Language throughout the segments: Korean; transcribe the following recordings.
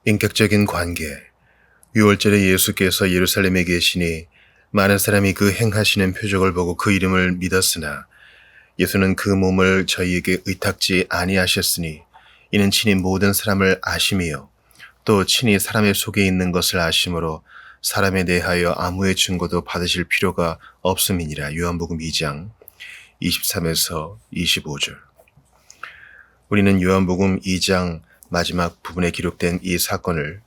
인격적인 관계. 6월절에 예수께서 예루살렘에 계시니 많은 사람이 그 행하시는 표적을 보고 그 이름을 믿었으나 예수는 그 몸을 저희에게 의탁지 아니하셨으니 이는 친히 모든 사람을 아심이요 또 친히 사람의 속에 있는 것을 아심으로 사람에 대하여 아무의 증거도 받으실 필요가 없음이니라. 요한복음 2장 23에서 25절. 우리는 요한복음 2장 마지막 부분에 기록된 이 사건을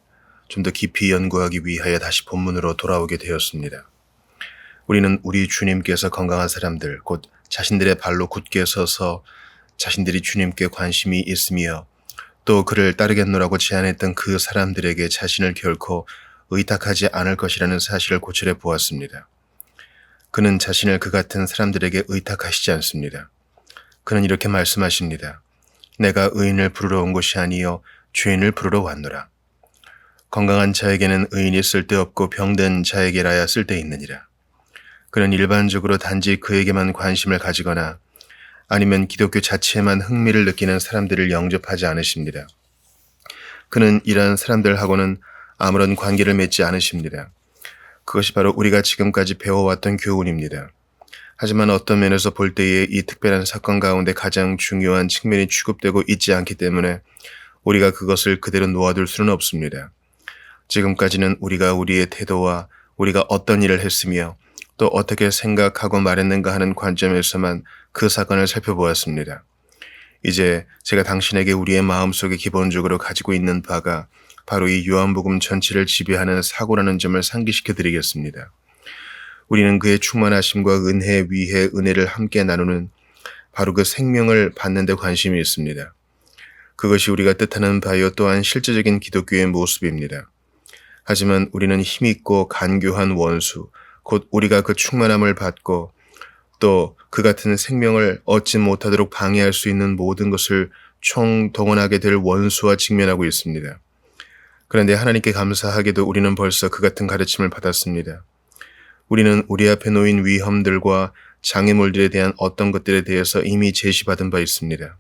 좀 더 깊이 연구하기 위하여 다시 본문으로 돌아오게 되었습니다. 우리는 우리 주님께서 건강한 사람들, 곧 자신들의 발로 굳게 서서 자신들이 주님께 관심이 있으며 또 그를 따르겠노라고 제안했던 그 사람들에게 자신을 결코 의탁하지 않을 것이라는 사실을 고찰해 보았습니다. 그는 자신을 그 같은 사람들에게 의탁하시지 않습니다. 그는 이렇게 말씀하십니다. 내가 의인을 부르러 온 것이 아니요 죄인을 부르러 왔노라. 건강한 자에게는 의인이 쓸데없고 병든 자에게라야 쓸데있느니라. 그는 일반적으로 단지 그에게만 관심을 가지거나 아니면 기독교 자체에만 흥미를 느끼는 사람들을 영접하지 않으십니다. 그는 이러한 사람들하고는 아무런 관계를 맺지 않으십니다. 그것이 바로 우리가 지금까지 배워왔던 교훈입니다. 하지만 어떤 면에서 볼 때에 이 특별한 사건 가운데 가장 중요한 측면이 취급되고 있지 않기 때문에 우리가 그것을 그대로 놓아둘 수는 없습니다. 지금까지는 우리가 우리의 태도와 우리가 어떤 일을 했으며 또 어떻게 생각하고 말했는가 하는 관점에서만 그 사건을 살펴보았습니다. 이제 제가 당신에게 우리의 마음속에 기본적으로 가지고 있는 바가 바로 이 요한복음 전체를 지배하는 사고라는 점을 상기시켜 드리겠습니다. 우리는 그의 충만하심과 은혜 위에 은혜를 함께 나누는 바로 그 생명을 받는 데 관심이 있습니다. 그것이 우리가 뜻하는 바요 또한 실제적인 기독교의 모습입니다. 하지만 우리는 힘있고 간교한 원수, 곧 우리가 그 충만함을 받고 또 그 같은 생명을 얻지 못하도록 방해할 수 있는 모든 것을 총동원하게 될 원수와 직면하고 있습니다. 그런데 하나님께 감사하게도 우리는 벌써 그 같은 가르침을 받았습니다. 우리는 우리 앞에 놓인 위험들과 장애물들에 대한 어떤 것들에 대해서 이미 제시받은 바 있습니다.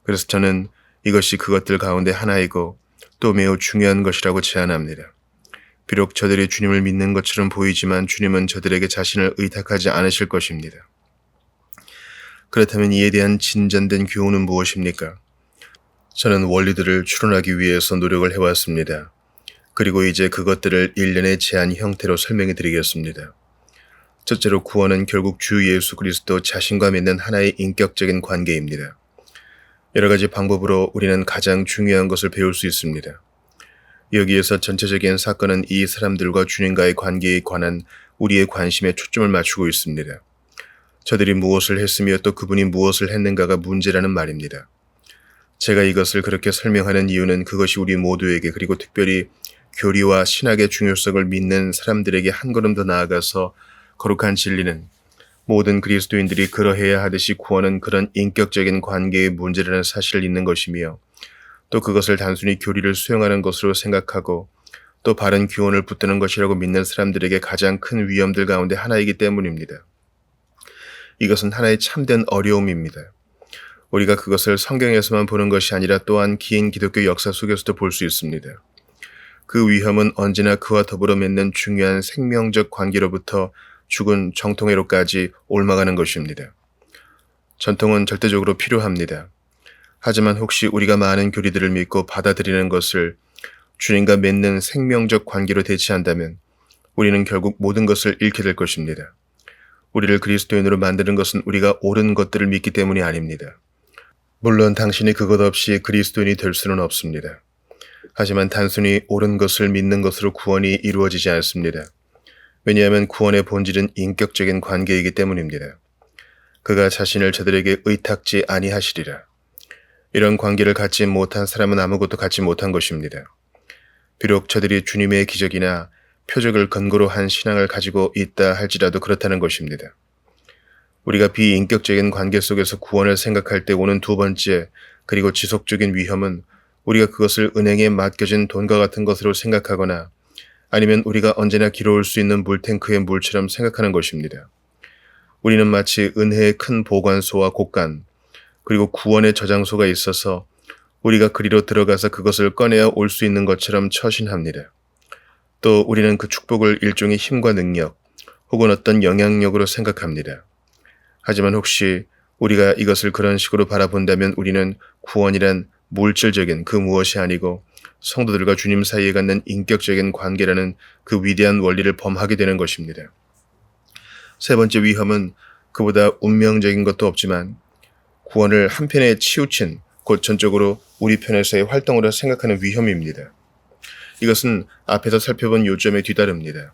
그래서 저는 이것이 그것들 가운데 하나이고 또 매우 중요한 것이라고 제안합니다. 비록 저들이 주님을 믿는 것처럼 보이지만 주님은 저들에게 자신을 의탁하지 않으실 것입니다. 그렇다면 이에 대한 진전된 교훈은 무엇입니까? 저는 원리들을 추론하기 위해서 노력을 해왔습니다. 그리고 이제 그것들을 일련의 제안 형태로 설명해 드리겠습니다. 첫째로 구원은 결국 주 예수 그리스도 자신과 맺는 하나의 인격적인 관계입니다. 여러 가지 방법으로 우리는 가장 중요한 것을 배울 수 있습니다. 여기에서 전체적인 사건은 이 사람들과 주님과의 관계에 관한 우리의 관심에 초점을 맞추고 있습니다. 저들이 무엇을 했으며 또 그분이 무엇을 했는가가 문제라는 말입니다. 제가 이것을 그렇게 설명하는 이유는 그것이 우리 모두에게 그리고 특별히 교리와 신학의 중요성을 믿는 사람들에게 한 걸음 더 나아가서 거룩한 진리는 모든 그리스도인들이 그러해야 하듯이 구원은 그런 인격적인 관계의 문제라는 사실을 잊는 것이며 또 그것을 단순히 교리를 수용하는 것으로 생각하고 또 바른 교훈을 붙드는 것이라고 믿는 사람들에게 가장 큰 위험들 가운데 하나이기 때문입니다. 이것은 하나의 참된 어려움입니다. 우리가 그것을 성경에서만 보는 것이 아니라 또한 긴 기독교 역사 속에서도 볼 수 있습니다. 그 위험은 언제나 그와 더불어 맺는 중요한 생명적 관계로부터 죽은 정통회로까지 옮아가는 것입니다. 전통은 절대적으로 필요합니다. 하지만 혹시 우리가 많은 교리들을 믿고 받아들이는 것을 주님과 맺는 생명적 관계로 대체한다면 우리는 결국 모든 것을 잃게 될 것입니다. 우리를 그리스도인으로 만드는 것은 우리가 옳은 것들을 믿기 때문이 아닙니다. 물론 당신이 그것 없이 그리스도인이 될 수는 없습니다. 하지만 단순히 옳은 것을 믿는 것으로 구원이 이루어지지 않습니다. 왜냐하면 구원의 본질은 인격적인 관계이기 때문입니다. 그가 자신을 저들에게 의탁지 아니하시리라. 이런 관계를 갖지 못한 사람은 아무것도 갖지 못한 것입니다. 비록 저들이 주님의 기적이나 표적을 근거로 한 신앙을 가지고 있다 할지라도 그렇다는 것입니다. 우리가 비인격적인 관계 속에서 구원을 생각할 때 오는 두 번째 그리고 지속적인 위험은 우리가 그것을 은행에 맡겨진 돈과 같은 것으로 생각하거나 아니면 우리가 언제나 길어올 수 있는 물탱크의 물처럼 생각하는 것입니다. 우리는 마치 은혜의 큰 보관소와 곳간 그리고 구원의 저장소가 있어서 우리가 그리로 들어가서 그것을 꺼내어 올 수 있는 것처럼 처신합니다. 또 우리는 그 축복을 일종의 힘과 능력 혹은 어떤 영향력으로 생각합니다. 하지만 혹시 우리가 이것을 그런 식으로 바라본다면 우리는 구원이란 물질적인 그 무엇이 아니고 성도들과 주님 사이에 갖는 인격적인 관계라는 그 위대한 원리를 범하게 되는 것입니다. 세 번째 위험은 그보다 운명적인 것도 없지만 구원을 한편에 치우친 곧 전적으로 우리 편에서의 활동으로 생각하는 위험입니다. 이것은 앞에서 살펴본 요점에 뒤따릅니다.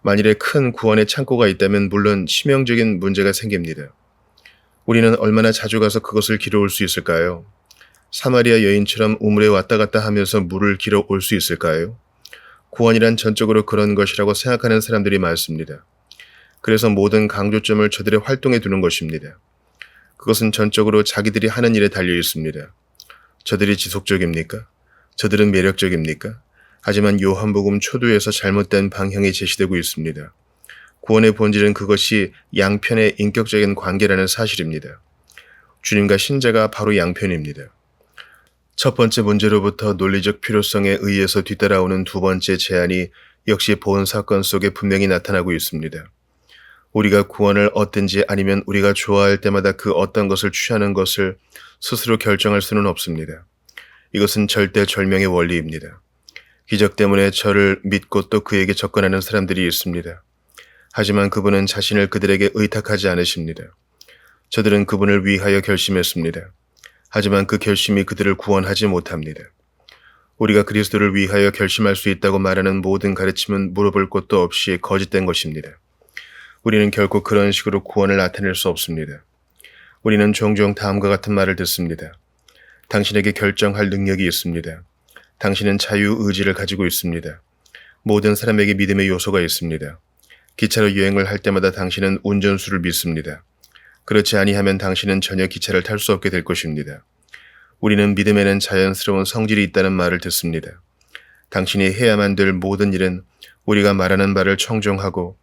만일에 큰 구원의 창고가 있다면 물론 치명적인 문제가 생깁니다. 우리는 얼마나 자주 가서 그것을 길어올 수 있을까요? 사마리아 여인처럼 우물에 왔다 갔다 하면서 물을 길어올 수 있을까요? 구원이란 전적으로 그런 것이라고 생각하는 사람들이 많습니다. 그래서 모든 강조점을 저들의 활동에 두는 것입니다. 그것은 전적으로 자기들이 하는 일에 달려 있습니다. 저들이 지속적입니까? 저들은 매력적입니까? 하지만 요한복음 초두에서 잘못된 방향이 제시되고 있습니다. 구원의 본질은 그것이 양편의 인격적인 관계라는 사실입니다. 주님과 신자가 바로 양편입니다. 첫 번째 문제로부터 논리적 필요성에 의해서 뒤따라오는 두 번째 제안이 역시 본 사건 속에 분명히 나타나고 있습니다. 우리가 구원을 얻든지 아니면 우리가 좋아할 때마다 그 어떤 것을 취하는 것을 스스로 결정할 수는 없습니다. 이것은 절대절명의 원리입니다. 기적 때문에 저를 믿고 또 그에게 접근하는 사람들이 있습니다. 하지만 그분은 자신을 그들에게 의탁하지 않으십니다. 저들은 그분을 위하여 결심했습니다. 하지만 그 결심이 그들을 구원하지 못합니다. 우리가 그리스도를 위하여 결심할 수 있다고 말하는 모든 가르침은 물어볼 것도 없이 거짓된 것입니다. 우리는 결코 그런 식으로 구원을 나타낼 수 없습니다. 우리는 종종 다음과 같은 말을 듣습니다. 당신에게 결정할 능력이 있습니다. 당신은 자유의지를 가지고 있습니다. 모든 사람에게 믿음의 요소가 있습니다. 기차로 여행을 할 때마다 당신은 운전수를 믿습니다. 그렇지 아니하면 당신은 전혀 기차를 탈 수 없게 될 것입니다. 우리는 믿음에는 자연스러운 성질이 있다는 말을 듣습니다. 당신이 해야만 될 모든 일은 우리가 말하는 바를 청종하고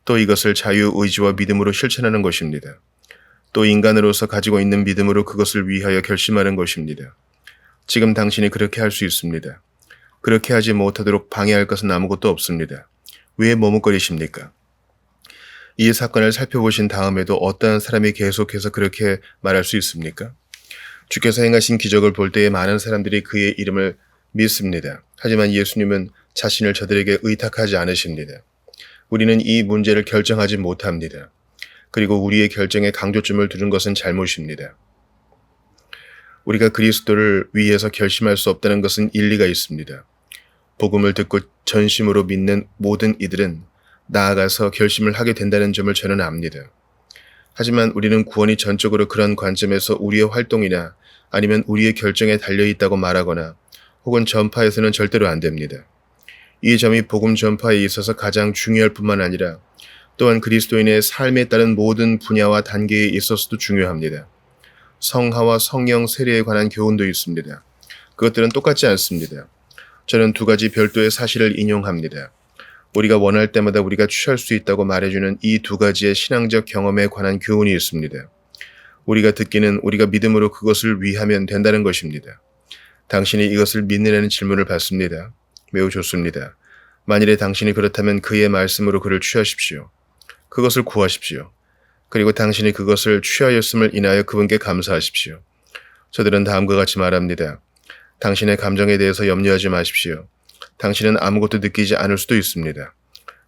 또 이것을 자유의지와 믿음으로 실천하는 것입니다. 또 인간으로서 가지고 있는 믿음으로 그것을 위하여 결심하는 것입니다. 지금 당신이 그렇게 할 수 있습니다. 그렇게 하지 못하도록 방해할 것은 아무것도 없습니다. 왜 머뭇거리십니까? 이 사건을 살펴보신 다음에도 어떠한 사람이 계속해서 그렇게 말할 수 있습니까? 주께서 행하신 기적을 볼 때에 많은 사람들이 그의 이름을 믿습니다. 하지만 예수님은 자신을 저들에게 의탁하지 않으십니다. 우리는 이 문제를 결정하지 못합니다. 그리고 우리의 결정에 강조점을 두는 것은 잘못입니다. 우리가 그리스도를 위해서 결심할 수 없다는 것은 일리가 있습니다. 복음을 듣고 전심으로 믿는 모든 이들은 나아가서 결심을 하게 된다는 점을 저는 압니다. 하지만 우리는 구원이 전적으로 그런 관점에서 우리의 활동이나 아니면 우리의 결정에 달려있다고 말하거나 혹은 전파에서는 절대로 안 됩니다. 이 점이 복음 전파에 있어서 가장 중요할 뿐만 아니라 또한 그리스도인의 삶에 따른 모든 분야와 단계에 있어서도 중요합니다. 성화와 성령 세례에 관한 교훈도 있습니다. 그것들은 똑같지 않습니다. 저는 두 가지 별도의 사실을 인용합니다. 우리가 원할 때마다 우리가 취할 수 있다고 말해주는 이 두 가지의 신앙적 경험에 관한 교훈이 있습니다. 우리가 듣기는 우리가 믿음으로 그것을 위하면 된다는 것입니다. 당신이 이것을 믿느냐는 질문을 받습니다. 매우 좋습니다. 만일에 당신이 그렇다면 그의 말씀으로 그를 취하십시오. 그것을 구하십시오. 그리고 당신이 그것을 취하였음을 인하여 그분께 감사하십시오. 저들은 다음과 같이 말합니다. 당신의 감정에 대해서 염려하지 마십시오. 당신은 아무것도 느끼지 않을 수도 있습니다.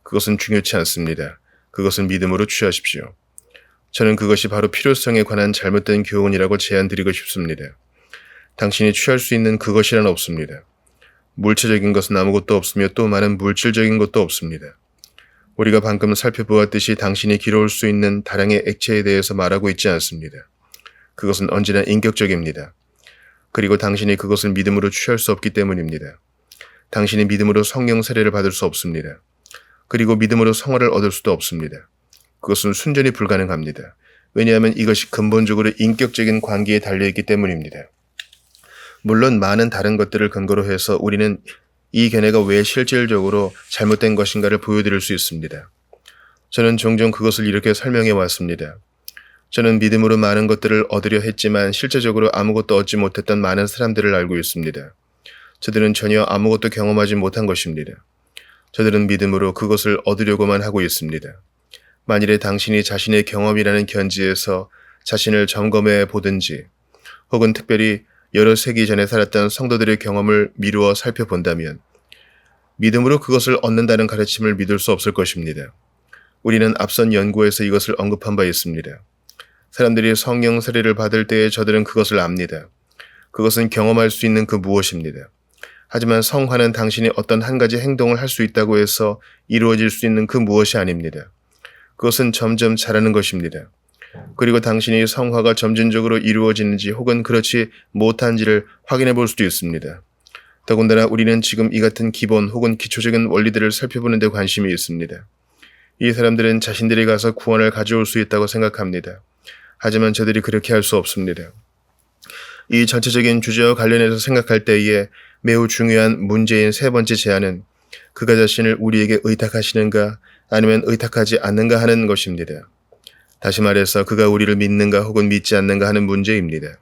그것은 중요치 않습니다. 그것은 믿음으로 취하십시오. 저는 그것이 바로 필요성에 관한 잘못된 교훈이라고 제안드리고 싶습니다. 당신이 취할 수 있는 그것이란 없습니다. 물체적인 것은 아무것도 없으며 또 많은 물질적인 것도 없습니다. 우리가 방금 살펴보았듯이 당신이 길어올 수 있는 다량의 액체에 대해서 말하고 있지 않습니다. 그것은 언제나 인격적입니다. 그리고 당신이 그것을 믿음으로 취할 수 없기 때문입니다. 당신이 믿음으로 성령 세례를 받을 수 없습니다. 그리고 믿음으로 성화를 얻을 수도 없습니다. 그것은 순전히 불가능합니다. 왜냐하면 이것이 근본적으로 인격적인 관계에 달려있기 때문입니다. 물론 많은 다른 것들을 근거로 해서 우리는 이 견해가 왜 실질적으로 잘못된 것인가를 보여드릴 수 있습니다. 저는 종종 그것을 이렇게 설명해 왔습니다. 저는 믿음으로 많은 것들을 얻으려 했지만 실제적으로 아무것도 얻지 못했던 많은 사람들을 알고 있습니다. 저들은 전혀 아무것도 경험하지 못한 것입니다. 저들은 믿음으로 그것을 얻으려고만 하고 있습니다. 만일에 당신이 자신의 경험이라는 견지에서 자신을 점검해 보든지 혹은 특별히 여러 세기 전에 살았던 성도들의 경험을 미루어 살펴본다면 믿음으로 그것을 얻는다는 가르침을 믿을 수 없을 것입니다. 우리는 앞선 연구에서 이것을 언급한 바 있습니다. 사람들이 성령 세례를 받을 때에 저들은 그것을 압니다. 그것은 경험할 수 있는 그 무엇입니다. 하지만 성화는 당신이 어떤 한 가지 행동을 할 수 있다고 해서 이루어질 수 있는 그 무엇이 아닙니다. 그것은 점점 자라는 것입니다. 그리고 당신이 성화가 점진적으로 이루어지는지 혹은 그렇지 못한지를 확인해 볼 수도 있습니다. 더군다나 우리는 지금 이 같은 기본 혹은 기초적인 원리들을 살펴보는 데 관심이 있습니다. 이 사람들은 자신들이 가서 구원을 가져올 수 있다고 생각합니다. 하지만 저들이 그렇게 할 수 없습니다. 이 전체적인 주제와 관련해서 생각할 때에 매우 중요한 문제인 세 번째 제안은 그가 자신을 우리에게 의탁하시는가 아니면 의탁하지 않는가 하는 것입니다. 다시 말해서 그가 우리를 믿는가 혹은 믿지 않는가 하는 문제입니다.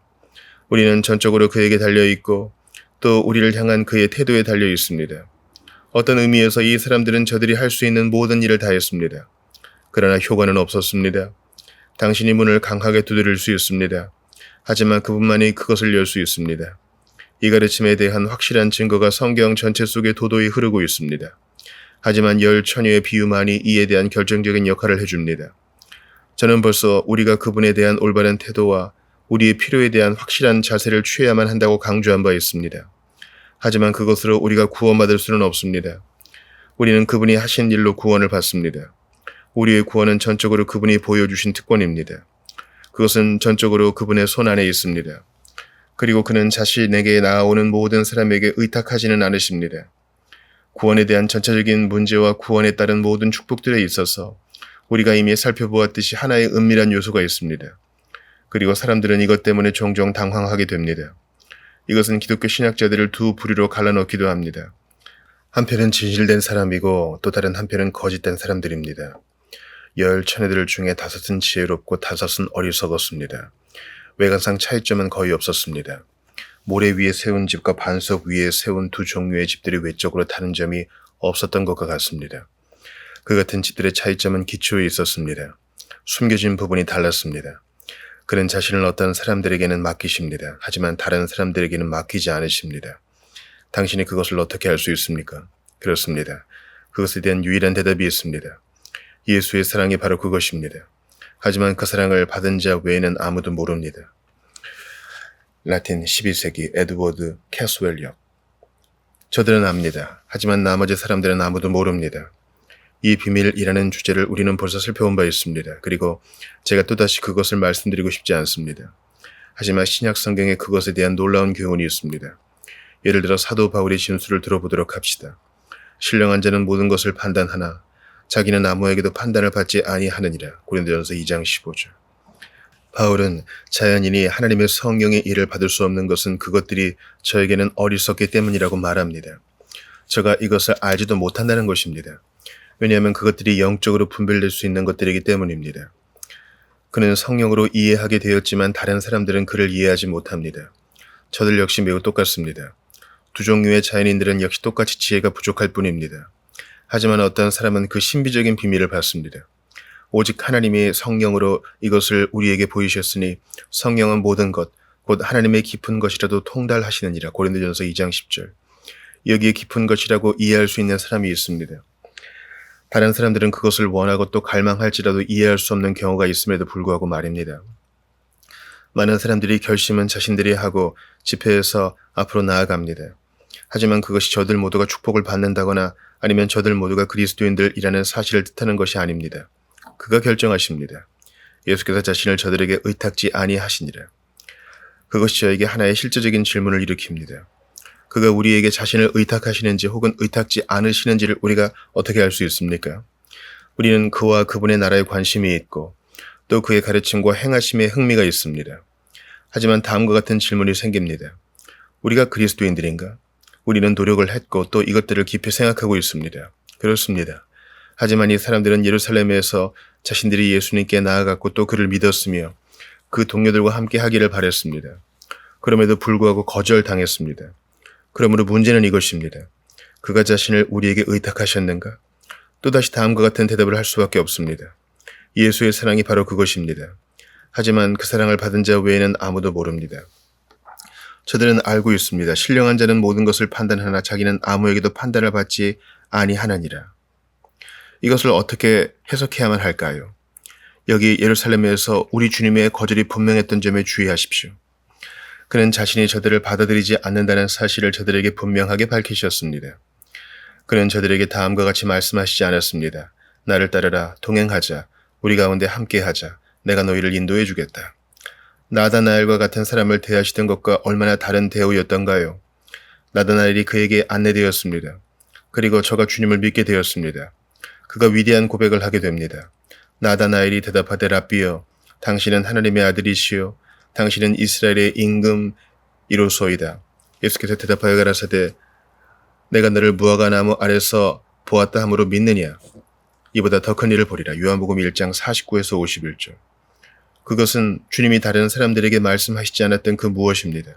우리는 전적으로 그에게 달려있고 또 우리를 향한 그의 태도에 달려 있습니다. 어떤 의미에서 이 사람들은 저들이 할 수 있는 모든 일을 다 했습니다. 그러나 효과는 없었습니다. 당신이 문을 강하게 두드릴 수 있습니다. 하지만 그분만이 그것을 열 수 있습니다. 이 가르침에 대한 확실한 증거가 성경 전체 속에 도도히 흐르고 있습니다. 하지만 열 처녀의 비유만이 이에 대한 결정적인 역할을 해줍니다. 저는 벌써 우리가 그분에 대한 올바른 태도와 우리의 필요에 대한 확실한 자세를 취해야만 한다고 강조한 바 있습니다. 하지만 그것으로 우리가 구원받을 수는 없습니다. 우리는 그분이 하신 일로 구원을 받습니다. 우리의 구원은 전적으로 그분이 보여주신 특권입니다. 그것은 전적으로 그분의 손 안에 있습니다. 그리고 그는 자신에게 나아오는 모든 사람에게 의탁하지는 않으십니다. 구원에 대한 전체적인 문제와 구원에 따른 모든 축복들에 있어서 우리가 이미 살펴보았듯이 하나의 은밀한 요소가 있습니다. 그리고 사람들은 이것 때문에 종종 당황하게 됩니다. 이것은 기독교 신학자들을 두 부류로 갈라놓기도 합니다. 한편은 진실된 사람이고 또 다른 한편은 거짓된 사람들입니다. 열 처녀들 중에 5은 지혜롭고 5은 어리석었습니다. 외관상 차이점은 거의 없었습니다. 모래 위에 세운 집과 반석 위에 세운 두 종류의 집들이 외적으로 다른 점이 없었던 것과 같습니다. 그 같은 집들의 차이점은 기초에 있었습니다. 숨겨진 부분이 달랐습니다. 그는 자신을 어떤 사람들에게는 맡기십니다. 하지만 다른 사람들에게는 맡기지 않으십니다. 당신이 그것을 어떻게 알 수 있습니까? 그렇습니다. 그것에 대한 유일한 대답이 있습니다. 예수의 사랑이 바로 그것입니다. 하지만 그 사랑을 받은 자 외에는 아무도 모릅니다. 라틴 12세기 에드워드 캐스웰역. 저들은 압니다. 하지만 나머지 사람들은 아무도 모릅니다. 이 비밀이라는 주제를 우리는 벌써 살펴본 바 있습니다. 그리고 제가 또다시 그것을 말씀드리고 싶지 않습니다. 하지만 신약 성경에 그것에 대한 놀라운 교훈이 있습니다. 예를 들어 사도 바울의 진술을 들어보도록 합시다. 신령한 자는 모든 것을 판단하나 자기는 아무에게도 판단을 받지 아니하느니라. 고린도전서 2장 15절. 바울은 자연인이 하나님의 성령의 일을 받을 수 없는 것은 그것들이 저에게는 어리석기 때문이라고 말합니다. 저가 이것을 알지도 못한다는 것입니다. 왜냐하면 그것들이 영적으로 분별될 수 있는 것들이기 때문입니다. 그는 성령으로 이해하게 되었지만 다른 사람들은 그를 이해하지 못합니다. 저들 역시 매우 똑같습니다. 두 종류의 자연인들은 역시 똑같이 지혜가 부족할 뿐입니다. 하지만 어떤 사람은 그 신비적인 비밀을 받습니다. 오직 하나님이 성령으로 이것을 우리에게 보이셨으니 성령은 모든 것, 곧 하나님의 깊은 것이라도 통달하시느니라. 고린도전서 2장 10절. 여기에 깊은 것이라고 이해할 수 있는 사람이 있습니다. 다른 사람들은 그것을 원하고 또 갈망할지라도 이해할 수 없는 경우가 있음에도 불구하고 말입니다. 많은 사람들이 결심은 자신들이 하고 집회에서 앞으로 나아갑니다. 하지만 그것이 저들 모두가 축복을 받는다거나 아니면 저들 모두가 그리스도인들이라는 사실을 뜻하는 것이 아닙니다. 그가 결정하십니다. 예수께서 자신을 저들에게 의탁지 아니하시니라. 그것이 저에게 하나의 실제적인 질문을 일으킵니다. 그가 우리에게 자신을 의탁하시는지 혹은 의탁지 않으시는지를 우리가 어떻게 알 수 있습니까? 우리는 그와 그분의 나라에 관심이 있고 또 그의 가르침과 행하심에 흥미가 있습니다. 하지만 다음과 같은 질문이 생깁니다. 우리가 그리스도인들인가? 우리는 노력을 했고 또 이것들을 깊이 생각하고 있습니다. 그렇습니다. 하지만 이 사람들은 예루살렘에서 자신들이 예수님께 나아갔고 또 그를 믿었으며 그 동료들과 함께 하기를 바랬습니다. 그럼에도 불구하고 거절당했습니다. 그러므로 문제는 이것입니다. 그가 자신을 우리에게 의탁하셨는가? 또다시 다음과 같은 대답을 할 수밖에 없습니다. 예수의 사랑이 바로 그것입니다. 하지만 그 사랑을 받은 자 외에는 아무도 모릅니다. 저들은 알고 있습니다. 신령한 자는 모든 것을 판단하나 자기는 아무에게도 판단을 받지 아니하느니라. 이것을 어떻게 해석해야만 할까요? 여기 예루살렘에서 우리 주님의 거절이 분명했던 점에 주의하십시오. 그는 자신이 저들을 받아들이지 않는다는 사실을 저들에게 분명하게 밝히셨습니다. 그는 저들에게 다음과 같이 말씀하시지 않았습니다. 나를 따르라, 동행하자, 우리 가운데 함께하자, 내가 너희를 인도해 주겠다. 나다나엘과 같은 사람을 대하시던 것과 얼마나 다른 대우였던가요? 나다나엘이 그에게 안내되었습니다. 그리고 저가 주님을 믿게 되었습니다. 그가 위대한 고백을 하게 됩니다. 나다나엘이 대답하되 랍비여, 당신은 하나님의 아들이시요 당신은 이스라엘의 임금이로소이다. 예수께서 대답하여 가라사대 내가 너를 무화과 나무 아래서 보았다 함으로 믿느냐? 이보다 더 큰 일을 보리라. 요한복음 1장 49에서 51절. 그것은 주님이 다른 사람들에게 말씀하시지 않았던 그 무엇입니다.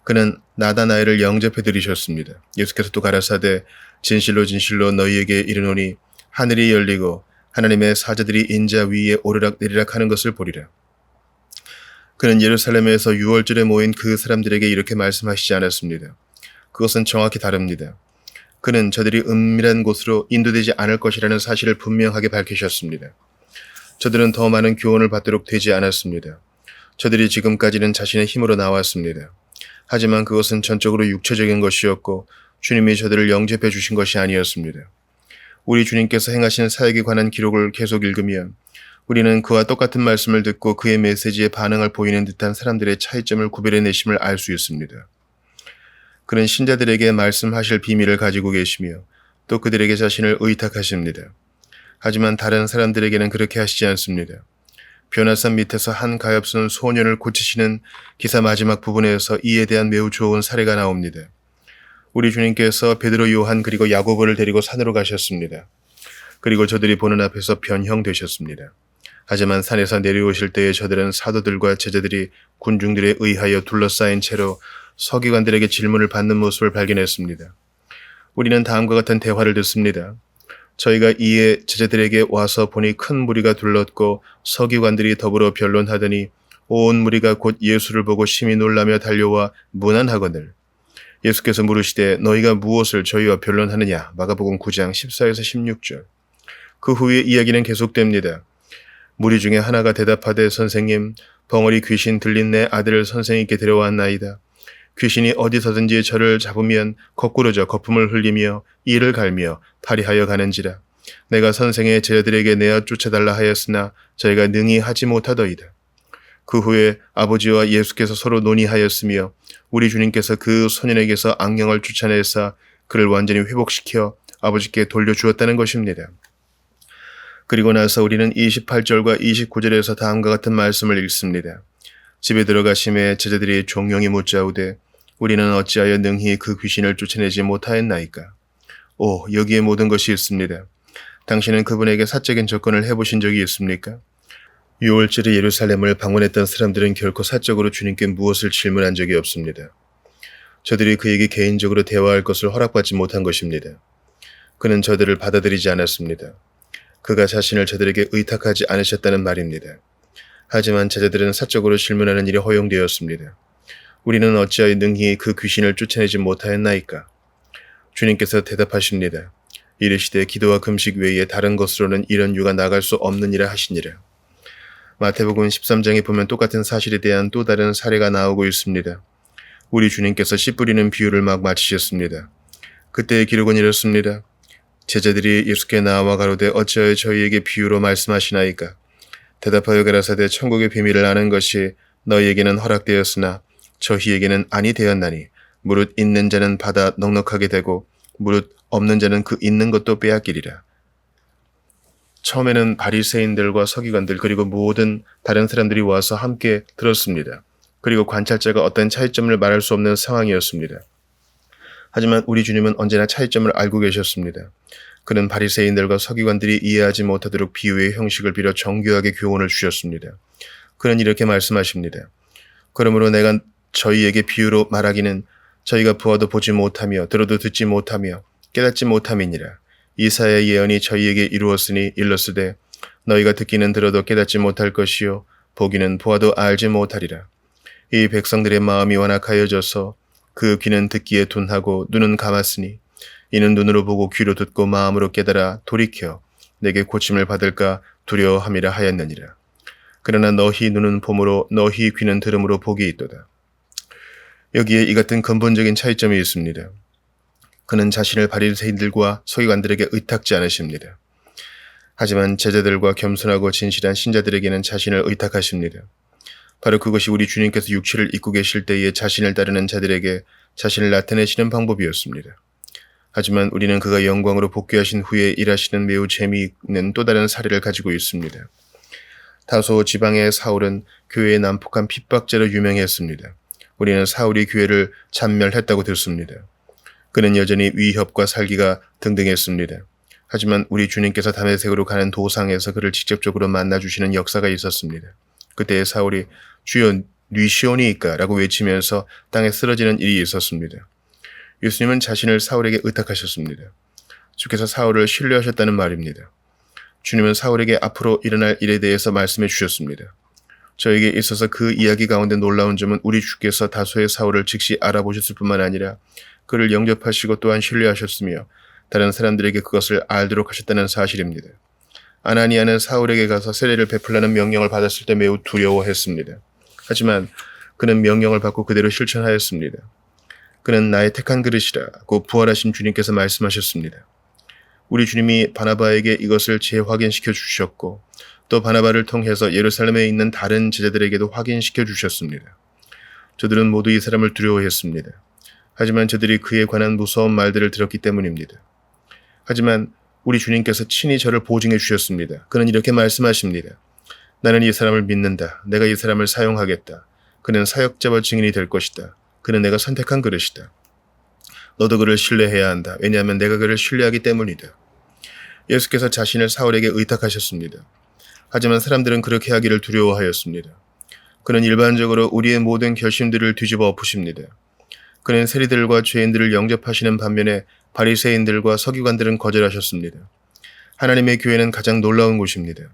그는 나다나엘을 영접해 드리셨습니다. 예수께서 또 가라사대 진실로 진실로 너희에게 이르노니 하늘이 열리고 하나님의 사자들이 인자 위에 오르락 내리락 하는 것을 보리라. 그는 예루살렘에서 6월절에 모인 그 사람들에게 이렇게 말씀하시지 않았습니다. 그것은 정확히 다릅니다. 그는 저들이 은밀한 곳으로 인도되지 않을 것이라는 사실을 분명하게 밝히셨습니다. 저들은 더 많은 교훈을 받도록 되지 않았습니다. 저들이 지금까지는 자신의 힘으로 나왔습니다. 하지만 그것은 전적으로 육체적인 것이었고 주님이 저들을 영접해 주신 것이 아니었습니다. 우리 주님께서 행하신 사역에 관한 기록을 계속 읽으면 우리는 그와 똑같은 말씀을 듣고 그의 메시지에 반응을 보이는 듯한 사람들의 차이점을 구별해내심을 알 수 있습니다. 그는 신자들에게 말씀하실 비밀을 가지고 계시며 또 그들에게 자신을 의탁하십니다. 하지만 다른 사람들에게는 그렇게 하시지 않습니다. 변화산 밑에서 한 가엾은 소년을 고치시는 기사 마지막 부분에서 이에 대한 매우 좋은 사례가 나옵니다. 우리 주님께서 베드로, 요한 그리고 야고보를 데리고 산으로 가셨습니다. 그리고 저들이 보는 앞에서 변형되셨습니다. 하지만 산에서 내려오실 때에 저들은 사도들과 제자들이 군중들에 의하여 둘러싸인 채로 서기관들에게 질문을 받는 모습을 발견했습니다. 우리는 다음과 같은 대화를 듣습니다. 저희가 이에 제자들에게 와서 보니 큰 무리가 둘렀고 서기관들이 더불어 변론하더니 온 무리가 곧 예수를 보고 심히 놀라며 달려와 문안하거늘 예수께서 물으시되 너희가 무엇을 저희와 변론하느냐? 마가복음 9장 14에서 16절. 그 후에 이야기는 계속됩니다. 무리 중에 하나가 대답하되 선생님, 벙어리 귀신 들린 내 아들을 선생님께 데려왔나이다. 귀신이 어디서든지 저를 잡으면 거꾸로져 거품을 흘리며 이를 갈며 파리하여 가는지라. 내가 선생의 제자들에게 내어 쫓아달라 하였으나 저희가 능히 하지 못하더이다. 그 후에 아버지와 예수께서 서로 논의하였으며 우리 주님께서 그 소년에게서 악령을 쫓아내사 그를 완전히 회복시켜 아버지께 돌려주었다는 것입니다. 그리고 나서 우리는 28절과 29절에서 다음과 같은 말씀을 읽습니다. 집에 들어가심에 제자들이 종용이 묻자오되 우리는 어찌하여 능히 그 귀신을 쫓아내지 못하였나이까? 오, 여기에 모든 것이 있습니다. 당신은 그분에게 사적인 접근을 해보신 적이 있습니까? 6월절에 예루살렘을 방문했던 사람들은 결코 사적으로 주님께 무엇을 질문한 적이 없습니다. 저들이 그에게 개인적으로 대화할 것을 허락받지 못한 것입니다. 그는 저들을 받아들이지 않았습니다. 그가 자신을 저들에게 의탁하지 않으셨다는 말입니다. 하지만 제자들은 사적으로 질문하는 일이 허용되었습니다. 우리는 어찌하여 능히 그 귀신을 쫓아내지 못하였나이까? 주님께서 대답하십니다. 이르시되 기도와 금식 외에 다른 것으로는 이런 유가 나갈 수 없느니라 하시니라. 마태복음 13장에 보면 똑같은 사실에 대한 또 다른 사례가 나오고 있습니다. 우리 주님께서 씨 뿌리는 비유를 막 마치셨습니다. 그때의 기록은 이렇습니다. 제자들이 예수께 나와 가로되 어찌하여 저희에게 비유로 말씀하시나이까? 대답하여 가라사대 천국의 비밀을 아는 것이 너희에게는 허락되었으나 저희에게는 아니 되었나니 무릇 있는 자는 받아 넉넉하게 되고 무릇 없는 자는 그 있는 것도 빼앗기리라. 처음에는 바리새인들과 서기관들 그리고 모든 다른 사람들이 와서 함께 들었습니다. 그리고 관찰자가 어떤 차이점을 말할 수 없는 상황이었습니다. 하지만 우리 주님은 언제나 차이점을 알고 계셨습니다. 그는 바리새인들과 서기관들이 이해하지 못하도록 비유의 형식을 빌어 정교하게 교훈을 주셨습니다. 그는 이렇게 말씀하십니다. 그러므로 내가 저희에게 비유로 말하기는 저희가 보아도 보지 못하며 들어도 듣지 못하며 깨닫지 못함이니라. 이사야의 예언이 저희에게 이루었으니 일렀으되 너희가 듣기는 들어도 깨닫지 못할 것이요 보기는 보아도 알지 못하리라. 이 백성들의 마음이 완악하여져서 그 귀는 듣기에 둔하고 눈은 감았으니 이는 눈으로 보고 귀로 듣고 마음으로 깨달아 돌이켜 내게 고침을 받을까 두려워함이라 하였느니라. 그러나 너희 눈은 봄으로 너희 귀는 들음으로 복이 있도다. 여기에 이 같은 근본적인 차이점이 있습니다. 그는 자신을 바리새인들과 서기관들에게 의탁지 않으십니다. 하지만 제자들과 겸손하고 진실한 신자들에게는 자신을 의탁하십니다. 바로 그것이 우리 주님께서 육체를 입고 계실 때에 자신을 따르는 자들에게 자신을 나타내시는 방법이었습니다. 하지만 우리는 그가 영광으로 복귀하신 후에 일하시는 매우 재미있는 또 다른 사례를 가지고 있습니다. 다소 지방의 사울은 교회의 난폭한 핍박자로 유명했습니다. 우리는 사울이 교회를 잔멸했다고 듣습니다. 그는 여전히 위협과 살기가 등등했습니다. 하지만 우리 주님께서 다메섹으로 가는 도상에서 그를 직접적으로 만나주시는 역사가 있었습니다. 그때 사울이 주여 뉘시오니이까 라고 외치면서 땅에 쓰러지는 일이 있었습니다. 예수님은 자신을 사울에게 의탁하셨습니다. 주께서 사울을 신뢰하셨다는 말입니다. 주님은 사울에게 앞으로 일어날 일에 대해서 말씀해 주셨습니다. 저에게 있어서 그 이야기 가운데 놀라운 점은 우리 주께서 다소의 사울을 즉시 알아보셨을 뿐만 아니라 그를 영접하시고 또한 신뢰하셨으며 다른 사람들에게 그것을 알도록 하셨다는 사실입니다. 아나니아는 사울에게 가서 세례를 베풀라는 명령을 받았을 때 매우 두려워했습니다. 하지만 그는 명령을 받고 그대로 실천하였습니다. 그는 나의 택한 그릇이라고 부활하신 주님께서 말씀하셨습니다. 우리 주님이 바나바에게 이것을 재확인시켜 주셨고 또 바나바를 통해서 예루살렘에 있는 다른 제자들에게도 확인시켜 주셨습니다. 저들은 모두 이 사람을 두려워했습니다. 하지만 저들이 그에 관한 무서운 말들을 들었기 때문입니다. 하지만 우리 주님께서 친히 저를 보증해 주셨습니다. 그는 이렇게 말씀하십니다. 나는 이 사람을 믿는다. 내가 이 사람을 사용하겠다. 그는 사역자와 증인이 될 것이다. 그는 내가 선택한 그릇이다. 너도 그를 신뢰해야 한다. 왜냐하면 내가 그를 신뢰하기 때문이다. 예수께서 자신을 사울에게 의탁하셨습니다. 하지만 사람들은 그렇게 하기를 두려워하였습니다. 그는 일반적으로 우리의 모든 결심들을 뒤집어 엎으십니다. 그는 세리들과 죄인들을 영접하시는 반면에 바리새인들과 서기관들은 거절하셨습니다. 하나님의 교회는 가장 놀라운 곳입니다.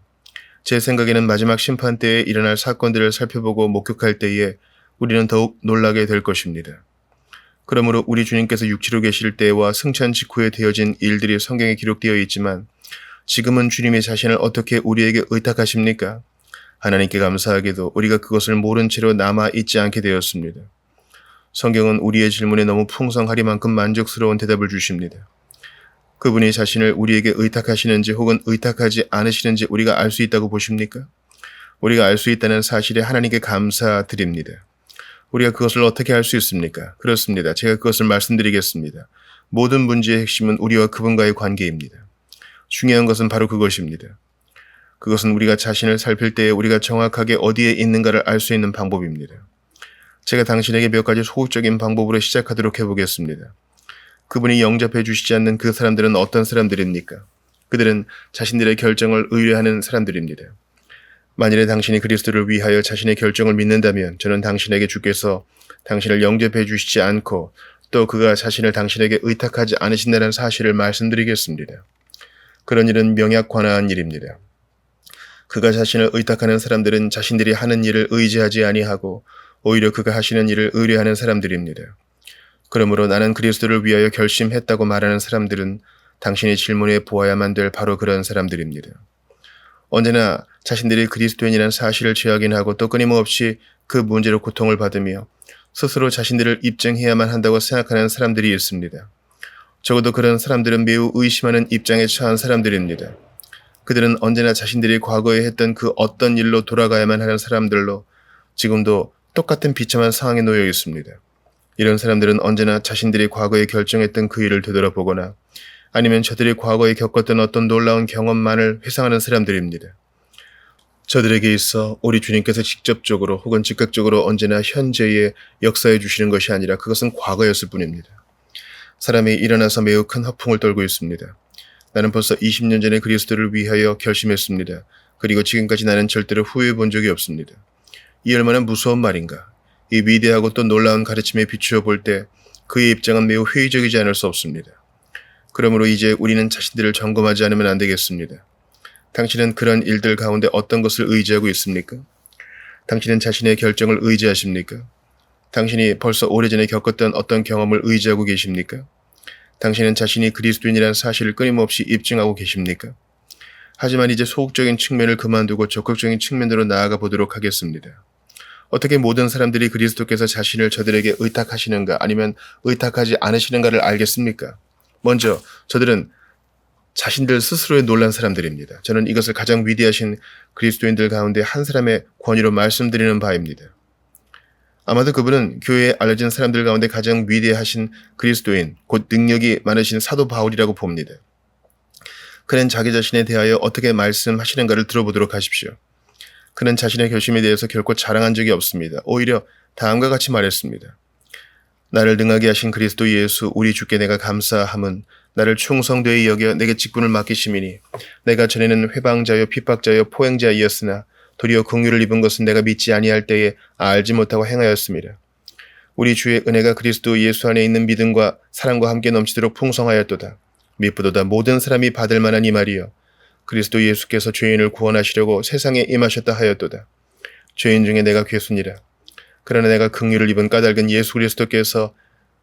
제 생각에는 마지막 심판 때에 일어날 사건들을 살펴보고 목격할 때에 우리는 더욱 놀라게 될 것입니다. 그러므로 우리 주님께서 육체로 계실 때와 승천 직후에 되어진 일들이 성경에 기록되어 있지만 지금은 주님이 자신을 어떻게 우리에게 의탁하십니까? 하나님께 감사하게도 우리가 그것을 모른 채로 남아있지 않게 되었습니다. 성경은 우리의 질문에 너무 풍성하리만큼 만족스러운 대답을 주십니다. 그분이 자신을 우리에게 의탁하시는지 혹은 의탁하지 않으시는지 우리가 알 수 있다고 보십니까? 우리가 알 수 있다는 사실에 하나님께 감사드립니다. 우리가 그것을 어떻게 알 수 있습니까? 그렇습니다. 제가 그것을 말씀드리겠습니다. 모든 문제의 핵심은 우리와 그분과의 관계입니다. 중요한 것은 바로 그것입니다. 그것은 우리가 자신을 살필 때에 우리가 정확하게 어디에 있는가를 알 수 있는 방법입니다. 제가 당신에게 몇 가지 소극적인 방법으로 시작하도록 해보겠습니다. 그분이 영접해 주시지 않는 그 사람들은 어떤 사람들입니까? 그들은 자신들의 결정을 의뢰하는 사람들입니다. 만일에 당신이 그리스도를 위하여 자신의 결정을 믿는다면 저는 당신에게 주께서 당신을 영접해 주시지 않고 또 그가 자신을 당신에게 의탁하지 않으신다는 사실을 말씀드리겠습니다. 그런 일은 명약관화한 일입니다. 그가 자신을 의탁하는 사람들은 자신들이 하는 일을 의지하지 아니하고 오히려 그가 하시는 일을 의뢰하는 사람들입니다. 그러므로 나는 그리스도를 위하여 결심했다고 말하는 사람들은 당신이 질문해 보아야만 될 바로 그런 사람들입니다. 언제나 자신들이 그리스도인이라는 사실을 재확인하고 또 끊임없이 그 문제로 고통을 받으며 스스로 자신들을 입증해야만 한다고 생각하는 사람들이 있습니다. 적어도 그런 사람들은 매우 의심하는 입장에 처한 사람들입니다. 그들은 언제나 자신들이 과거에 했던 그 어떤 일로 돌아가야만 하는 사람들로 지금도 똑같은 비참한 상황에 놓여 있습니다. 이런 사람들은 언제나 자신들이 과거에 결정했던 그 일을 되돌아보거나 아니면 저들이 과거에 겪었던 어떤 놀라운 경험만을 회상하는 사람들입니다. 저들에게 있어 우리 주님께서 직접적으로 혹은 즉각적으로 언제나 현재에 역사해 주시는 것이 아니라 그것은 과거였을 뿐입니다. 사람이 일어나서 매우 큰 허풍을 떨고 있습니다. 나는 벌써 20년 전에 그리스도를 위하여 결심했습니다. 그리고 지금까지 나는 절대로 후회해 본 적이 없습니다. 이 얼마나 무서운 말인가. 이 위대하고 또 놀라운 가르침에 비추어 볼 때 그의 입장은 매우 회의적이지 않을 수 없습니다. 그러므로 이제 우리는 자신들을 점검하지 않으면 안 되겠습니다. 당신은 그런 일들 가운데 어떤 것을 의지하고 있습니까? 당신은 자신의 결정을 의지하십니까? 당신이 벌써 오래전에 겪었던 어떤 경험을 의지하고 계십니까? 당신은 자신이 그리스도인이라는 사실을 끊임없이 입증하고 계십니까? 하지만 이제 소극적인 측면을 그만두고 적극적인 측면으로 나아가 보도록 하겠습니다. 어떻게 모든 사람들이 그리스도께서 자신을 저들에게 의탁하시는가 아니면 의탁하지 않으시는가를 알겠습니까? 먼저 저들은 자신들 스스로에 놀란 사람들입니다. 저는 이것을 가장 위대하신 그리스도인들 가운데 한 사람의 권위로 말씀드리는 바입니다. 아마도 그분은 교회에 알려진 사람들 가운데 가장 위대하신 그리스도인, 곧 능력이 많으신 사도 바울이라고 봅니다. 그는 자기 자신에 대하여 어떻게 말씀하시는가를 들어보도록 하십시오. 그는 자신의 결심에 대해서 결코 자랑한 적이 없습니다. 오히려 다음과 같이 말했습니다. 나를 능하게 하신 그리스도 예수 우리 주께 내가 감사함은 나를 충성되이 여겨 내게 직분을 맡기심이니 내가 전에는 회방자여 핍박자여 포행자이었으나 도리어 긍휼을 입은 것은 내가 믿지 아니할 때에 알지 못하고 행하였습니다. 우리 주의 은혜가 그리스도 예수 안에 있는 믿음과 사랑과 함께 넘치도록 풍성하였도다. 미쁘도다 모든 사람이 받을 만한 이 말이여 그리스도 예수께서 죄인을 구원하시려고 세상에 임하셨다 하였도다. 죄인 중에 내가 괴순이라. 그러나 내가 긍휼을 입은 까닭은 예수 그리스도께서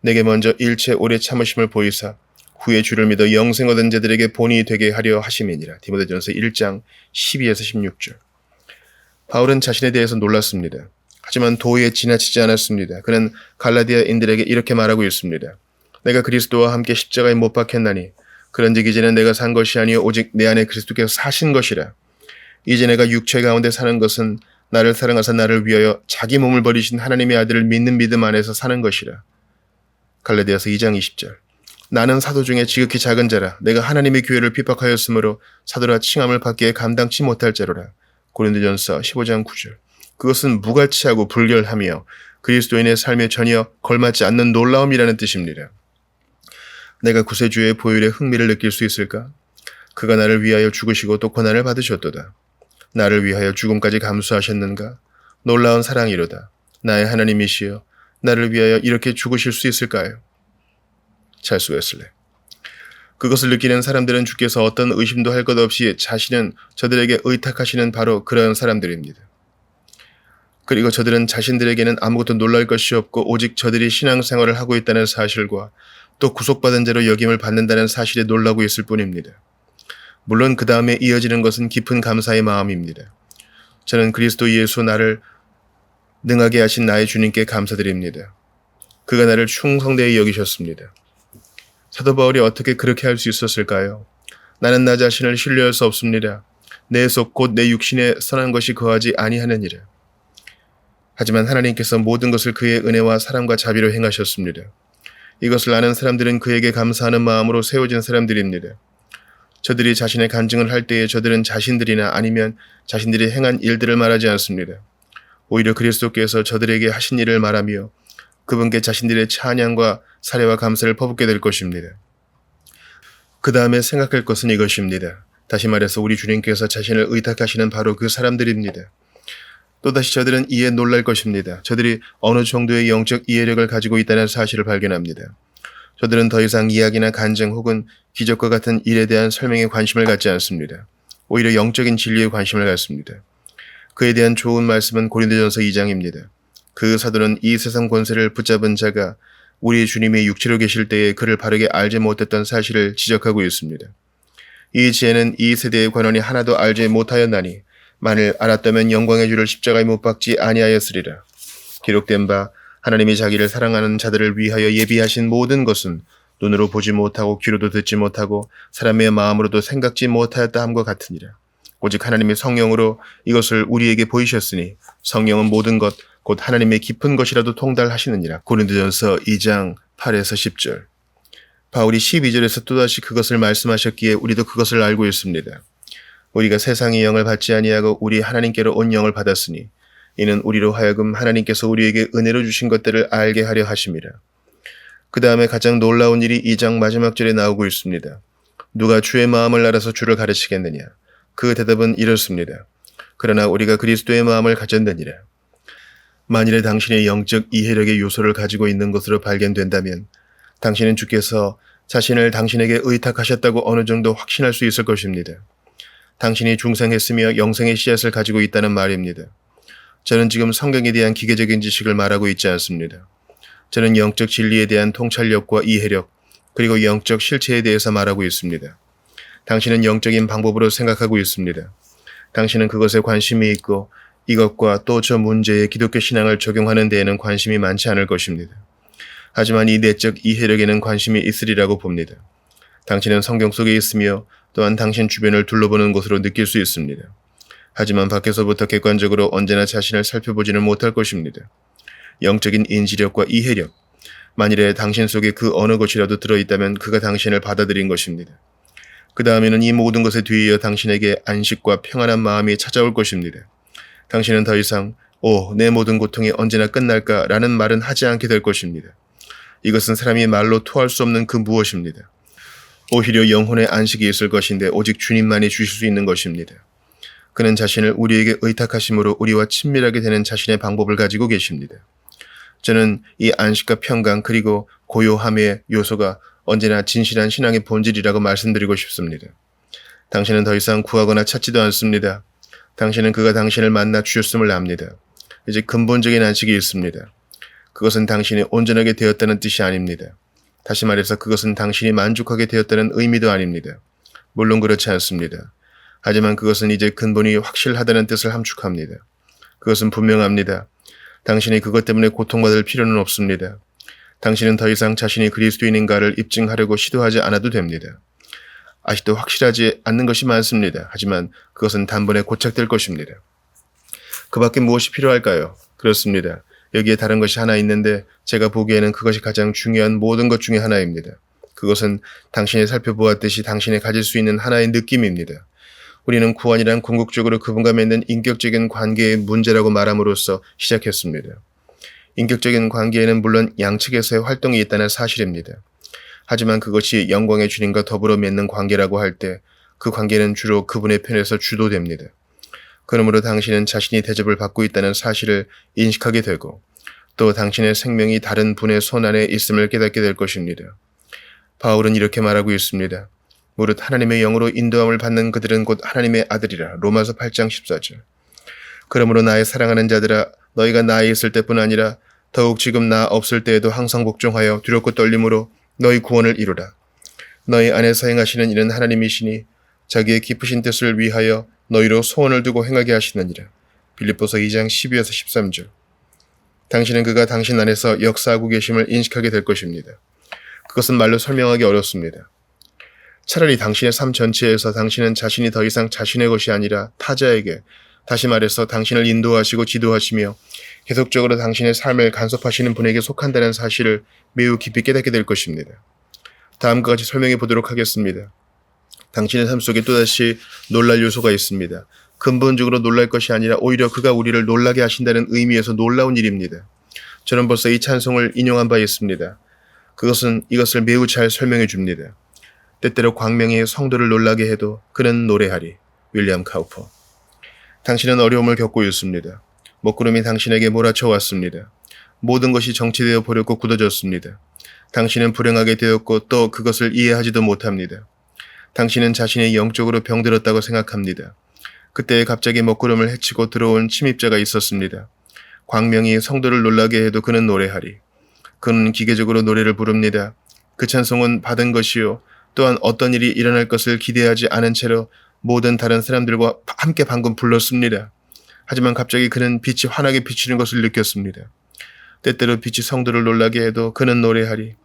내게 먼저 일체 오래 참으심을 보이사 후에 주를 믿어 영생 얻은 자들에게 본이 되게 하려 하심이니라. 디모데전서 1장 12에서 16절. 바울은 자신에 대해서 놀랐습니다. 하지만 도의에 지나치지 않았습니다. 그는 갈라디아인들에게 이렇게 말하고 있습니다. 내가 그리스도와 함께 십자가에 못 박혔나니 그런즉 이제는 내가 산 것이 아니요 오직 내 안에 그리스도께서 사신 것이라. 이제 내가 육체 가운데 사는 것은 나를 사랑하사 나를 위하여 자기 몸을 버리신 하나님의 아들을 믿는 믿음 안에서 사는 것이라. 갈라디아서 2장 20절. 나는 사도 중에 지극히 작은 자라. 내가 하나님의 교회를 핍박하였으므로 사도라 칭함을 받기에 감당치 못할 자로라. 고린도전서 15장 9절. 그것은 무가치하고 불결하며 그리스도인의 삶에 전혀 걸맞지 않는 놀라움이라는 뜻입니다. 내가 구세주의 보혈에 흥미를 느낄 수 있을까? 그가 나를 위하여 죽으시고 또 고난을 받으셨도다. 나를 위하여 죽음까지 감수하셨는가? 놀라운 사랑이로다. 나의 하나님이시여 나를 위하여 이렇게 죽으실 수 있을까요? 찰스 웨슬레. 그것을 느끼는 사람들은 주께서 어떤 의심도 할 것 없이 자신은 저들에게 의탁하시는 바로 그런 사람들입니다. 그리고 저들은 자신들에게는 아무것도 놀랄 것이 없고 오직 저들이 신앙생활을 하고 있다는 사실과 또 구속받은 자로 여김을 받는다는 사실에 놀라고 있을 뿐입니다. 물론 그 다음에 이어지는 것은 깊은 감사의 마음입니다. 저는 그리스도 예수 나를 능하게 하신 나의 주님께 감사드립니다. 그가 나를 충성되이 여기셨습니다. 사도 바울이 어떻게 그렇게 할 수 있었을까요? 나는 나 자신을 신뢰할 수 없습니다. 내 속 곧 내 육신에 선한 것이 거하지 아니하느니라. 하지만 하나님께서 모든 것을 그의 은혜와 사랑과 자비로 행하셨습니다. 이것을 아는 사람들은 그에게 감사하는 마음으로 세워진 사람들입니다. 저들이 자신의 간증을 할 때에 저들은 자신들이나 아니면 자신들이 행한 일들을 말하지 않습니다. 오히려 그리스도께서 저들에게 하신 일을 말하며 그분께 자신들의 찬양과 사례와 감사를 퍼붓게 될 것입니다. 그 다음에 생각할 것은 이것입니다. 다시 말해서 우리 주님께서 자신을 의탁하시는 바로 그 사람들입니다. 또다시 저들은 이에 놀랄 것입니다. 저들이 어느 정도의 영적 이해력을 가지고 있다는 사실을 발견합니다. 저들은 더 이상 이야기나 간증 혹은 기적과 같은 일에 대한 설명에 관심을 갖지 않습니다. 오히려 영적인 진리에 관심을 갖습니다. 그에 대한 좋은 말씀은 고린도전서 2장입니다. 그 사도는 이 세상 권세를 붙잡은 자가 우리 주님이 육체로 계실 때에 그를 바르게 알지 못했던 사실을 지적하고 있습니다. 이 지혜는 이 세대의 관원이 하나도 알지 못하였나니 만일 알았다면 영광의 주를 십자가에 못 박지 아니하였으리라. 기록된 바 하나님이 자기를 사랑하는 자들을 위하여 예비하신 모든 것은 눈으로 보지 못하고 귀로도 듣지 못하고 사람의 마음으로도 생각지 못하였다 함과 같으니라. 오직 하나님의 성령으로 이것을 우리에게 보이셨으니 성령은 모든 것 곧 하나님의 깊은 것이라도 통달하시느니라. 고린도전서 2장 8에서 10절. 바울이 12절에서 또다시 그것을 말씀하셨기에 우리도 그것을 알고 있습니다. 우리가 세상의 영을 받지 아니하고 우리 하나님께로 온 영을 받았으니 이는 우리로 하여금 하나님께서 우리에게 은혜로 주신 것들을 알게 하려 하심이라. 그 다음에 가장 놀라운 일이 2장 마지막 절에 나오고 있습니다. 누가 주의 마음을 알아서 주를 가르치겠느냐? 그 대답은 이렇습니다. 그러나 우리가 그리스도의 마음을 가졌느니라. 만일에 당신의 영적 이해력의 요소를 가지고 있는 것으로 발견된다면 당신은 주께서 자신을 당신에게 의탁하셨다고 어느 정도 확신할 수 있을 것입니다. 당신이 중생했으며 영생의 씨앗을 가지고 있다는 말입니다. 저는 지금 성경에 대한 기계적인 지식을 말하고 있지 않습니다. 저는 영적 진리에 대한 통찰력과 이해력, 그리고 영적 실체에 대해서 말하고 있습니다. 당신은 영적인 방법으로 생각하고 있습니다. 당신은 그것에 관심이 있고 이것과 또 저 문제에 기독교 신앙을 적용하는 데에는 관심이 많지 않을 것입니다. 하지만 이 내적 이해력에는 관심이 있으리라고 봅니다. 당신은 성경 속에 있으며 또한 당신 주변을 둘러보는 것으로 느낄 수 있습니다. 하지만 밖에서부터 객관적으로 언제나 자신을 살펴보지는 못할 것입니다. 영적인 인지력과 이해력, 만일에 당신 속에 그 어느 것이라도 들어있다면 그가 당신을 받아들인 것입니다. 그 다음에는 이 모든 것에 뒤이어 당신에게 안식과 평안한 마음이 찾아올 것입니다. 당신은 더 이상 내 모든 고통이 언제나 끝날까 라는 말은 하지 않게 될 것입니다. 이것은 사람이 말로 토할 수 없는 그 무엇입니다. 오히려 영혼의 안식이 있을 것인데 오직 주님만이 주실 수 있는 것입니다. 그는 자신을 우리에게 의탁하심으로 우리와 친밀하게 되는 자신의 방법을 가지고 계십니다. 저는 이 안식과 평강 그리고 고요함의 요소가 언제나 진실한 신앙의 본질이라고 말씀드리고 싶습니다. 당신은 더 이상 구하거나 찾지도 않습니다. 당신은 그가 당신을 만나 주셨음을 압니다. 이제 근본적인 안식이 있습니다. 그것은 당신이 온전하게 되었다는 뜻이 아닙니다. 다시 말해서 그것은 당신이 만족하게 되었다는 의미도 아닙니다. 물론 그렇지 않습니다. 하지만 그것은 이제 근본이 확실하다는 뜻을 함축합니다. 그것은 분명합니다. 당신이 그것 때문에 고통받을 필요는 없습니다. 당신은 더 이상 자신이 그리스도인인가를 입증하려고 시도하지 않아도 됩니다. 아직도 확실하지 않는 것이 많습니다. 하지만 그것은 단번에 고착될 것입니다. 그 밖에 무엇이 필요할까요? 그렇습니다. 여기에 다른 것이 하나 있는데 제가 보기에는 그것이 가장 중요한 모든 것 중에 하나입니다. 그것은 당신이 살펴보았듯이 당신이 가질 수 있는 하나의 느낌입니다. 우리는 구원이란 궁극적으로 그분과 맺는 인격적인 관계의 문제라고 말함으로써 시작했습니다. 인격적인 관계에는 물론 양측에서의 활동이 있다는 사실입니다. 하지만 그것이 영광의 주님과 더불어 맺는 관계라고 할 때 그 관계는 주로 그분의 편에서 주도됩니다. 그러므로 당신은 자신이 대접을 받고 있다는 사실을 인식하게 되고 또 당신의 생명이 다른 분의 손 안에 있음을 깨닫게 될 것입니다. 바울은 이렇게 말하고 있습니다. 무릇 하나님의 영으로 인도함을 받는 그들은 곧 하나님의 아들이라. 로마서 8장 14절. 그러므로 나의 사랑하는 자들아, 너희가 나에 있을 때뿐 아니라 더욱 지금 나 없을 때에도 항상 복종하여 두렵고 떨림으로 너희 구원을 이루라. 너희 안에서 행하시는 이는 하나님이시니 자기의 깊으신 뜻을 위하여 너희로 소원을 두고 행하게 하시느니라. 빌립보서 2장 12에서 13절. 당신은 그가 당신 안에서 역사하고 계심을 인식하게 될 것입니다. 그것은 말로 설명하기 어렵습니다. 차라리 당신의 삶 전체에서 당신은 자신이 더 이상 자신의 것이 아니라 타자에게, 다시 말해서 당신을 인도하시고 지도하시며 계속적으로 당신의 삶을 간섭하시는 분에게 속한다는 사실을 매우 깊이 깨닫게 될 것입니다. 다음과 같이 설명해 보도록 하겠습니다. 당신의 삶 속에 또다시 놀랄 요소가 있습니다. 근본적으로 놀랄 것이 아니라 오히려 그가 우리를 놀라게 하신다는 의미에서 놀라운 일입니다. 저는 벌써 이 찬송을 인용한 바 있습니다. 그것은 이것을 매우 잘 설명해 줍니다. 때때로 광명이 성도를 놀라게 해도 그는 노래하리. 윌리엄 카우퍼. 당신은 어려움을 겪고 있습니다. 먹구름이 당신에게 몰아쳐 왔습니다. 모든 것이 정체되어 버렸고 굳어졌습니다. 당신은 불행하게 되었고 또 그것을 이해하지도 못합니다. 당신은 자신이 영적으로 병들었다고 생각합니다. 그때 갑자기 먹구름을 헤치고 들어온 침입자가 있었습니다. 광명이 성도를 놀라게 해도 그는 노래하리. 그는 기계적으로 노래를 부릅니다. 그 찬송은 받은 것이요. 또한 어떤 일이 일어날 것을 기대하지 않은 채로 모든 다른 사람들과 함께 방금 불렀습니다. 하지만 갑자기 그는 빛이 환하게 비치는 것을 느꼈습니다. 때때로 빛이 성도를 놀라게 해도 그는 노래하리.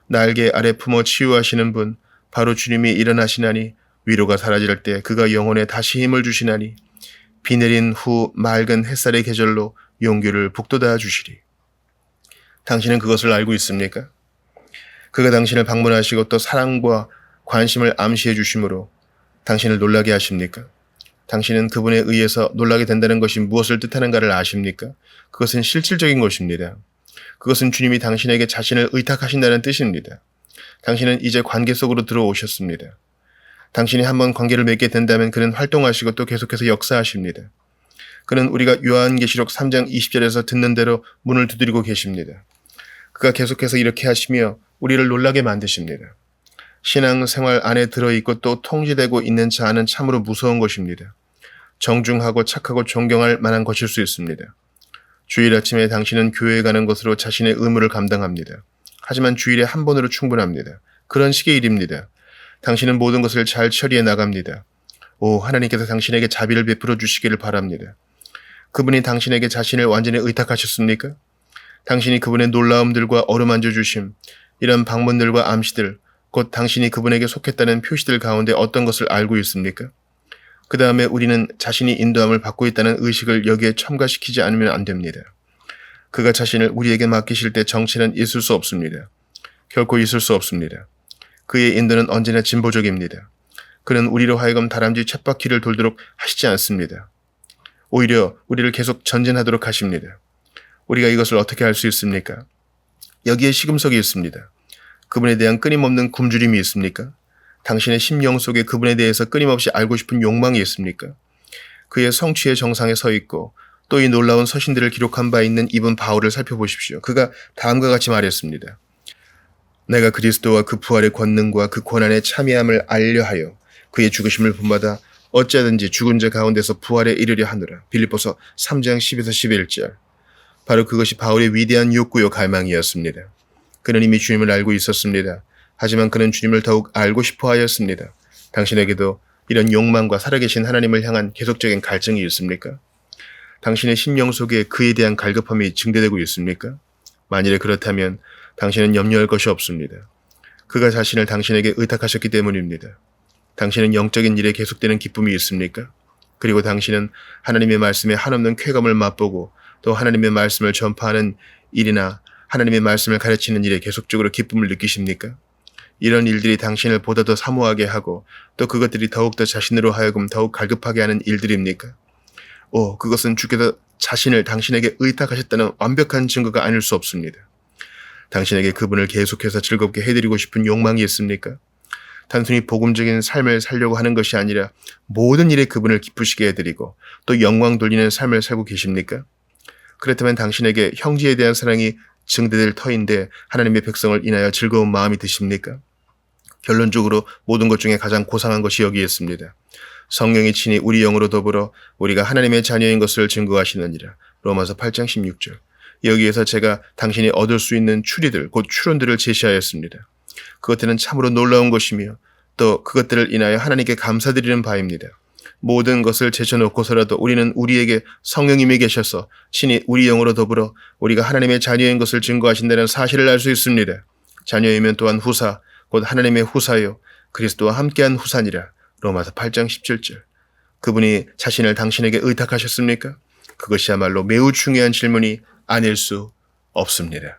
날개 아래 품어 치유하시는 분, 바로 주님이 일어나시나니 위로가 사라질 때 그가 영혼에 다시 힘을 주시나니 비 내린 후 맑은 햇살의 계절로 용기를 북돋아 주시리. 당신은 그것을 알고 있습니까? 그가 당신을 방문하시고 또 사랑과 관심을 암시해 주심으로 당신을 놀라게 하십니까? 당신은 그분에 의해서 놀라게 된다는 것이 무엇을 뜻하는가를 아십니까? 그것은 실질적인 것입니다. 그것은 주님이 당신에게 자신을 의탁하신다는 뜻입니다. 당신은 이제 관계 속으로 들어오셨습니다. 당신이 한번 관계를 맺게 된다면 그는 활동하시고 또 계속해서 역사하십니다. 그는 우리가 요한계시록 3장 20절에서 듣는 대로 문을 두드리고 계십니다. 그가 계속해서 이렇게 하시며 우리를 놀라게 만드십니다. 신앙생활 안에 들어있고 또 통제되고 있는 자아는 참으로 무서운 것입니다. 정중하고 착하고 존경할 만한 것일 수 있습니다. 주일 아침에 당신은 교회에 가는 것으로 자신의 의무를 감당합니다. 하지만 주일에 한 번으로 충분합니다. 그런 식의 일입니다. 당신은 모든 것을 잘 처리해 나갑니다. 하나님께서 당신에게 자비를 베풀어 주시기를 바랍니다. 그분이 당신에게 자신을 완전히 의탁하셨습니까? 당신이 그분의 놀라움들과 어루만져 주심, 이런 방문들과 암시들, 곧 당신이 그분에게 속했다는 표시들 가운데 어떤 것을 알고 있습니까? 그 다음에 우리는 자신이 인도함을 받고 있다는 의식을 여기에 첨가시키지 않으면 안 됩니다. 그가 자신을 우리에게 맡기실 때 정체는 있을 수 없습니다. 결코 있을 수 없습니다. 그의 인도는 언제나 진보적입니다. 그는 우리로 하여금 다람쥐 쳇바퀴를 돌도록 하시지 않습니다. 오히려 우리를 계속 전진하도록 하십니다. 우리가 이것을 어떻게 알 수 있습니까? 여기에 시금석이 있습니다. 그분에 대한 끊임없는 굶주림이 있습니까? 당신의 심령 속에 그분에 대해서 끊임없이 알고 싶은 욕망이 있습니까? 그의 성취의 정상에 서 있고 또 이 놀라운 서신들을 기록한 바 있는 이분 바울을 살펴보십시오. 그가 다음과 같이 말했습니다. 내가 그리스도와 그 부활의 권능과 그 고난의 참여함을 알려하여 그의 죽으심을 본받아 어찌하든지 죽은 자 가운데서 부활에 이르려 하노라. 빌립보서 3장 10에서 11절. 바로 그것이 바울의 위대한 욕구요 갈망이었습니다. 그는 이미 주님을 알고 있었습니다. 하지만 그는 주님을 더욱 알고 싶어 하였습니다. 당신에게도 이런 욕망과 살아계신 하나님을 향한 계속적인 갈증이 있습니까? 당신의 심령 속에 그에 대한 갈급함이 증대되고 있습니까? 만일에 그렇다면 당신은 염려할 것이 없습니다. 그가 자신을 당신에게 의탁하셨기 때문입니다. 당신은 영적인 일에 계속되는 기쁨이 있습니까? 그리고 당신은 하나님의 말씀에 한없는 쾌감을 맛보고 또 하나님의 말씀을 전파하는 일이나 하나님의 말씀을 가르치는 일에 계속적으로 기쁨을 느끼십니까? 이런 일들이 당신을 보다 더 사모하게 하고 또 그것들이 더욱더 자신으로 하여금 더욱 갈급하게 하는 일들입니까? 그것은 주께서 자신을 당신에게 의탁하셨다는 완벽한 증거가 아닐 수 없습니다. 당신에게 그분을 계속해서 즐겁게 해드리고 싶은 욕망이 있습니까? 단순히 복음적인 삶을 살려고 하는 것이 아니라 모든 일에 그분을 기쁘시게 해드리고 또 영광 돌리는 삶을 살고 계십니까? 그렇다면 당신에게 형제에 대한 사랑이 증대될 터인데 하나님의 백성을 인하여 즐거운 마음이 드십니까? 결론적으로 모든 것 중에 가장 고상한 것이 여기에 있습니다. 성령이 친히 우리 영으로 더불어 우리가 하나님의 자녀인 것을 증거하시느니라. 로마서 8장 16절. 여기에서 제가 당신이 얻을 수 있는 추리들, 곧 추론들을 제시하였습니다. 그것들은 참으로 놀라운 것이며 또 그것들을 인하여 하나님께 감사드리는 바입니다. 모든 것을 제쳐놓고서라도 우리는 우리에게 성령님이 계셔서 친히 우리 영으로 더불어 우리가 하나님의 자녀인 것을 증거하신다는 사실을 알 수 있습니다. 자녀이면 또한 후사, 곧 하나님의 후사요 그리스도와 함께한 후사니라. 로마서 8장 17절. 그분이 자신을 당신에게 의탁하셨습니까? 그것이야말로 매우 중요한 질문이 아닐 수 없습니다.